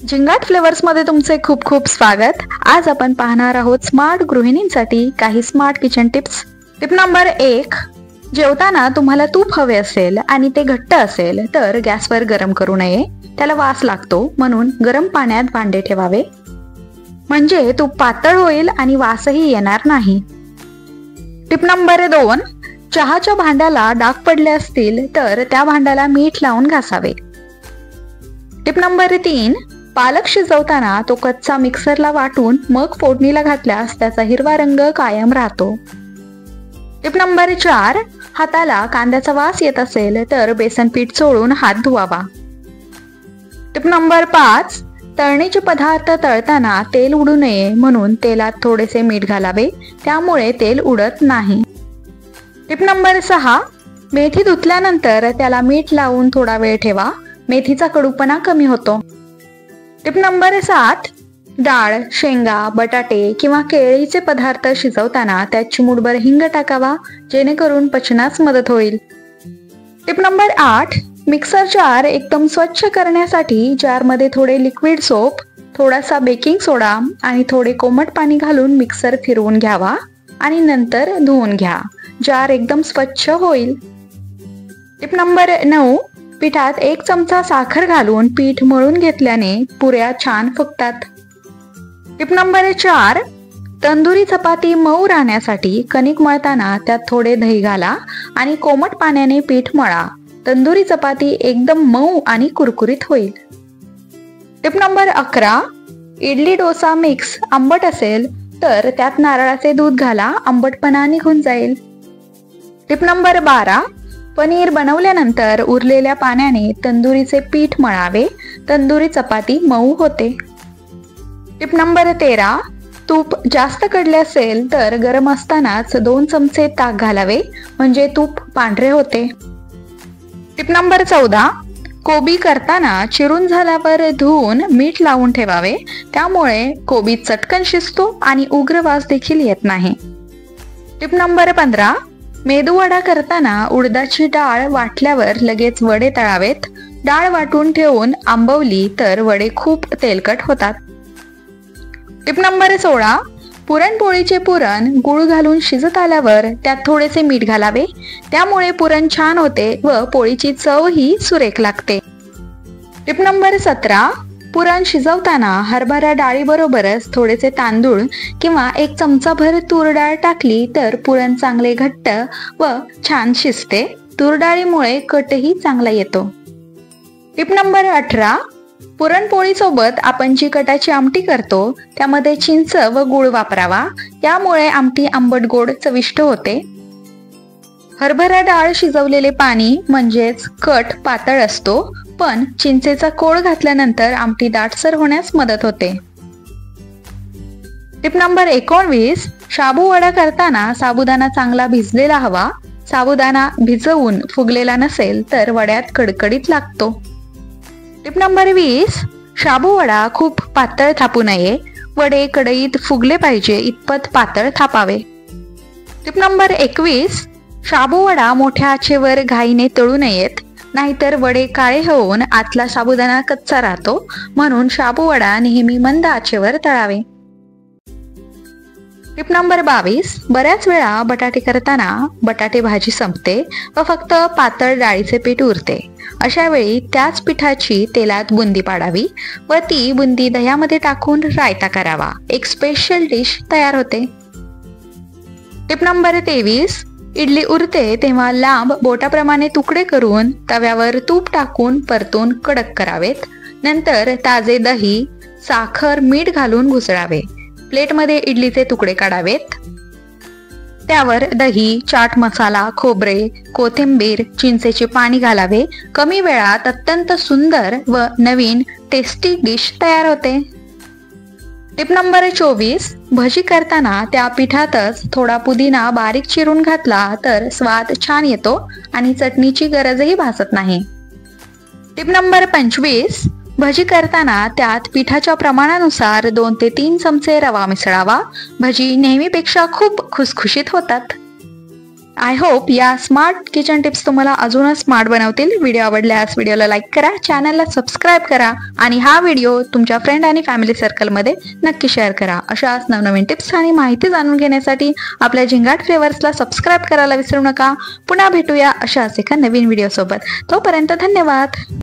Zingaat flavours मध्ये तुमचे खूप खूप स्वागत। आज आपण पाहणार आहोत स्मार्ट गृहिणींसाठी काही smart kitchen tips. Tip number 1, जेवताना तुम्हाला तूप हवे असेल आणि ते घट्ट असेल तर गॅसवर गरम करू नये, त्याला वास लागतो, म्हणून गरम पाण्यात भांडे ठेवावे, म्हणजे तूप पातळ होईल आणि वासही येणार नाही। टिप नंबर 2, चहाच्या भांड्याला डाग पडले असतील तर त्या भांड्याला मीठ लावून घासावे। टिप नंबर 3, पालक शिजवताना तो कच्चा मिक्सरला वाटून मग फोडणीला घातल्यास त्याचा हिरवा रंग कायम राहतो। टिप नंबर 4, हाताला कांद्याचा वास येत असेल तर बेसन पीठ चोळून हात धुवावा। टिप नंबर 5, तळणीचे पदार्थ तळताना तेल उडू नये म्हणून तेलात थोडेसे मीठ घालावे, त्यामुळे तेल उडत नाही। टिप नंबर 6, मेथी धुतल्यानंतर त्याला मीठ लावून थोडा वेळ ठेवा, मेथीचा कडूपणा कमी होतो। टिप नंबर 7, डाळ, शेंगा, बटाटे किंवा केळीचे पदार्थ शिजवताना त्यात चिमूटभर हिंग टाकावा, जेणेकरून पचनास मदत होईल। टिप नंबर 8, मिक्सर जार एकदम स्वच्छ करण्यासाठी जारमध्ये थोडे लिक्विड सोप, थोडासा बेकिंग सोडा आणि थोडे कोमट पाणी घालून मिक्सर फिरवून घ्यावा आणि नंतर धुवून घ्या, जार एकदम स्वच्छ होईल। टिप नंबर 9, पिठात 1 चमचा साखर घालून पीठ मळून घेतल्याने पुऱ्या छान फुगतात। टिप नंबर 4, तंदुरी चपाती मऊ राहण्यासाठी कणिक मळताना त्यात थोडे दही घाला आणि कोमट पाण्याने पीठ मळा, तंदुरी चपाती एकदम मऊ आणि कुरकुरीत होईल। Tip number 11, idli dosa mix आंबट असेल तर त्यात नारळाचे दूध घाला, आंबटपणा निघून जाईल। टिप नंबर 12, पनीर बनवल्यानंतर उरलेल्या पाण्याने तंदुरीचे पीठ मळावे, तंदुरी चपाती मऊ होते। टिप नंबर 13, तूप जास्त कडले असेल तर गरम असतानाच 2 चमचे ताक घालावे, म्हणजे तूप पांढरे होते। टिप नंबर 14, कोबी करताना चिरून झाल्यावर धुवून मीठ लावून ठेवावे, त्यामुळे कोबी चटकन शिजतो आणि उग्र वास देखील येत नाही। टिप नंबर 15, मेदूवडा करताना उडदाची डाळ वाटल्यावर लगेच वडे तळावेत, डाळ वाटून ठेवून आंबवली तर वडे खूप तेलकट होतात। टिप नंबर 16, पुरणपोळीचे पुरण गूळ घालून शिजत आल्यावर त्यात थोडेसे मीठ घालावे, त्यामुळे पुरण छान होते व पोळीची चवही सुरेख लागते। टिप नंबर 17, पुरण शिजवताना हरभरा डाळीबरोबरच थोडेसे तांदूळ किंवा 1 चमचाभर तूर डाळ टाकली तर पुरण चांगले घट्ट व छान शिजते, तूर डाळीमुळे कटही चांगला येतो। टिप नंबर 18, पुरणपोळी सोबत आपण जी कटाची आमटी करतो त्यामध्ये चिंच व गूळ वापरावा, यामुळे आमटी आंबट गोड चविष्ट होते। हरभरा डाळ शिजवलेले पाणी म्हणजेच कट पातळ असतो, पण चिंचेचा कोळ घातल्यानंतर आमटी दाटसर होण्यास मदत होते। टिप नंबर 19, शाबू वडा करताना साबुदाणा चांगला भिजलेला हवा, साबुदाणा भिजवून फुगलेला नसेल तर वड्यात कडकडीत लागतो। टिप नंबर 20, शाबू वडा खूप पातळ थापू नये, वडे कढईत फुगले पाहिजे इतपत पातळ थापावे। टिप नंबर 21, शाबू वडा मोठ्या आचेवर घाईने तळू नयेत, नाहीतर वडे काळे होऊन आतला साबुदाणा कच्चा राहतो, म्हणून शाबू वडा नेहमी मंद आचेवर तळावे। टिप नंबर 22, बऱ्याच वेळा बटाटे करताना बटाटे भाजी संपते व फक्त पातळ डाळीचे पीठ उरते, अशा वेळी त्याच पिठाची तेलात बुंदी पाडावी व ती बुंदी दह्यामध्ये टाकून रायता करावा, एक स्पेशल डिश तयार होते। टिप नंबर 23, इडली उरते तेव्हा लांब बोटाप्रमाणे तुकडे करून तव्यावर तूप टाकून परतून कडक करावेत, नंतर ताजे दही, साखर, मीठ घालून घुसळावे, प्लेटमध्ये इडलीचे तुकडे काढावेत, त्यावर दही, चाट मसाला, खोबरे, कोथिंबीर, चिंचेचे पाणी घालावे, कमी वेळात अत्यंत सुंदर व नवीन टेस्टी डिश तयार होते। टिप नंबर 24, भजी करताना त्या पिठातच थोडा पुदिना बारीक चिरून घातला तर स्वाद छान येतो आणि चटणीची गरजही भासत नाही। टिप नंबर 25, भजी करताना त्यात पिठाच्या प्रमाणानुसार 2 ते 3 चमचे रवा मिसळावा, भजी नेहमीपेक्षा खूप खुसखुशीत होतात। आय होप या स्मार्ट किचन टिप्स तुम्हाला अजूनच स्मार्ट बनवतील. व्हिडिओ आवडल्यास व्हिडिओला लाईक करा, चॅनलला सबस्क्राईब करा आणि हा व्हिडिओ तुमच्या फ्रेंड आणि फॅमिली सर्कलमध्ये नक्की शेअर करा. अशाच नवनवीन टिप्स आणि माहिती जाणून घेण्यासाठी आपल्या झिंगाट फ्लेवर्सला सबस्क्राईब करायला विसरू नका. पुन्हा भेटूया अशाच एका नवीन व्हिडिओ सोबत. तोपर्यंत धन्यवाद.